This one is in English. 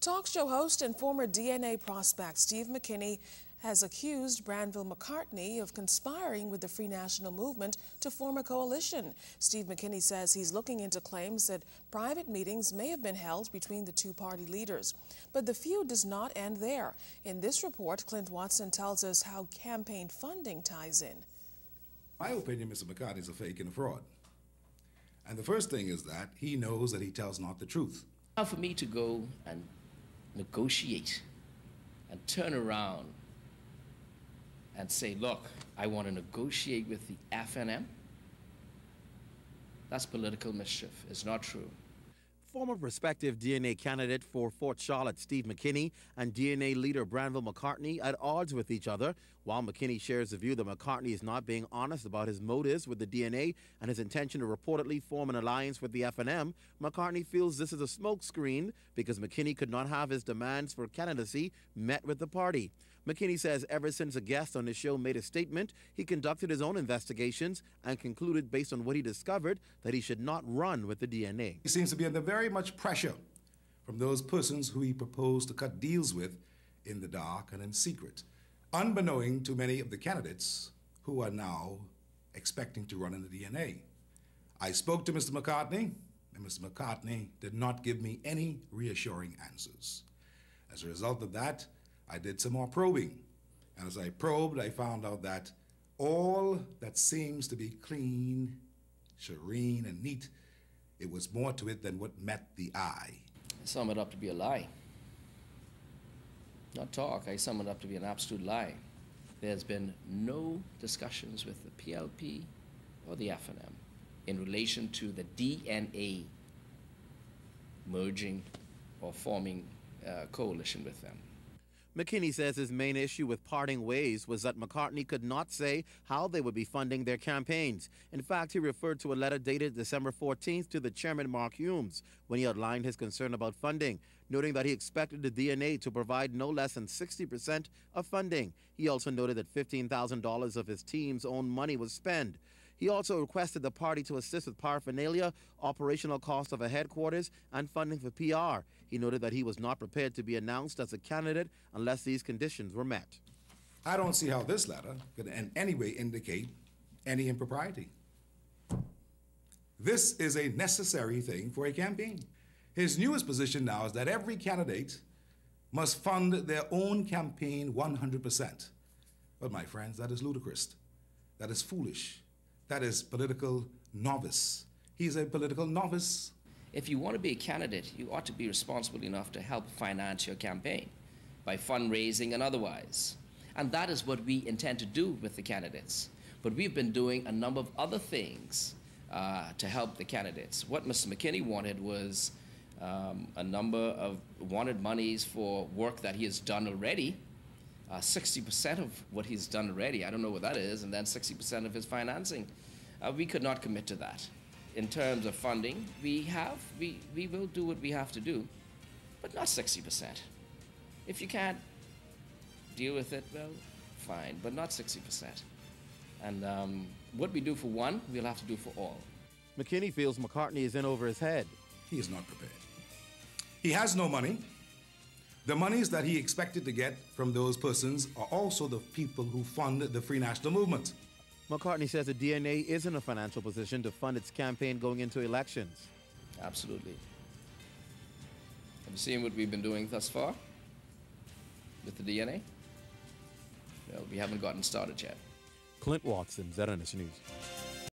Talk show host and former DNA prospect Steve McKinney has accused Branville McCartney of conspiring with the Free National Movement to form a coalition. Steve McKinney says he's looking into claims that private meetings may have been held between the two party leaders. But the feud does not end there. In this report, Clint Watson tells us how campaign funding ties in. My opinion, Mr. McCartney is a fake and a fraud. And the first thing is that he knows that he tells not the truth. Now for me to go and negotiate and turn around and say, look, I want to negotiate with the FNM, that's political mischief. It's not true. Former prospective DNA candidate for Fort Charlotte, Steve McKinney, and DNA leader Branville McCartney at odds with each other. While McKinney shares the view that McCartney is not being honest about his motives with the DNA and his intention to reportedly form an alliance with the FNM, McCartney feels this is a smokescreen because McKinney could not have his demands for candidacy met with the party. McKinney says ever since a guest on his show made a statement, he conducted his own investigations and concluded based on what he discovered that he should not run with the DNA. He seems to be under very much pressure from those persons who he proposed to cut deals with in the dark and in secret, unbeknown to many of the candidates who are now expecting to run in the DNA. I spoke to Mr. McCartney, and Mr. McCartney did not give me any reassuring answers. As a result of that, I did some more probing, and as I probed, I found out that all that seems to be clean, serene, and neat, it was more to it than what met the eye. I sum it up to be a lie. Not talk, I sum it up to be an absolute lie. There's been no discussions with the PLP or the FNM in relation to the DNA merging or forming a coalition with them. McKinney says his main issue with parting ways was that McCartney could not say how they would be funding their campaigns. In fact, he referred to a letter dated December 14th to the chairman, Mark Humes, when he outlined his concern about funding, noting that he expected the DNA to provide no less than 60% of funding. He also noted that $15,000 of his team's own money was spent. He also requested the party to assist with paraphernalia, operational costs of a headquarters, and funding for PR. He noted that he was not prepared to be announced as a candidate unless these conditions were met. I don't see how this letter could in any way indicate any impropriety. This is a necessary thing for a campaign. His newest position now is that every candidate must fund their own campaign 100%. But my friends, that is ludicrous. That is foolish. That is political novice. He's a political novice. If you want to be a candidate, you ought to be responsible enough to help finance your campaign by fundraising and otherwise. And that is what we intend to do with the candidates. But we've been doing a number of other things to help the candidates. What Mr. McKinney wanted was a number of wanted monies for work that he has done already. 60% of what he's done already, I don't know what that is, and then 60% of his financing. We could not commit to that. In terms of funding, we will do what we have to do, but not 60%. If you can't deal with it, well, fine, but not 60%. And what we do for one, we'll have to do for all. McKinney feels McCartney is in over his head. He is not prepared. He has no money. The monies that he expected to get from those persons are also the people who fund the Free National Movement. McCartney says the DNA is in a financial position to fund its campaign going into elections. Absolutely. Have you seen what we've been doing thus far with the DNA? Well, we haven't gotten started yet. Clint Watson, ZNS News.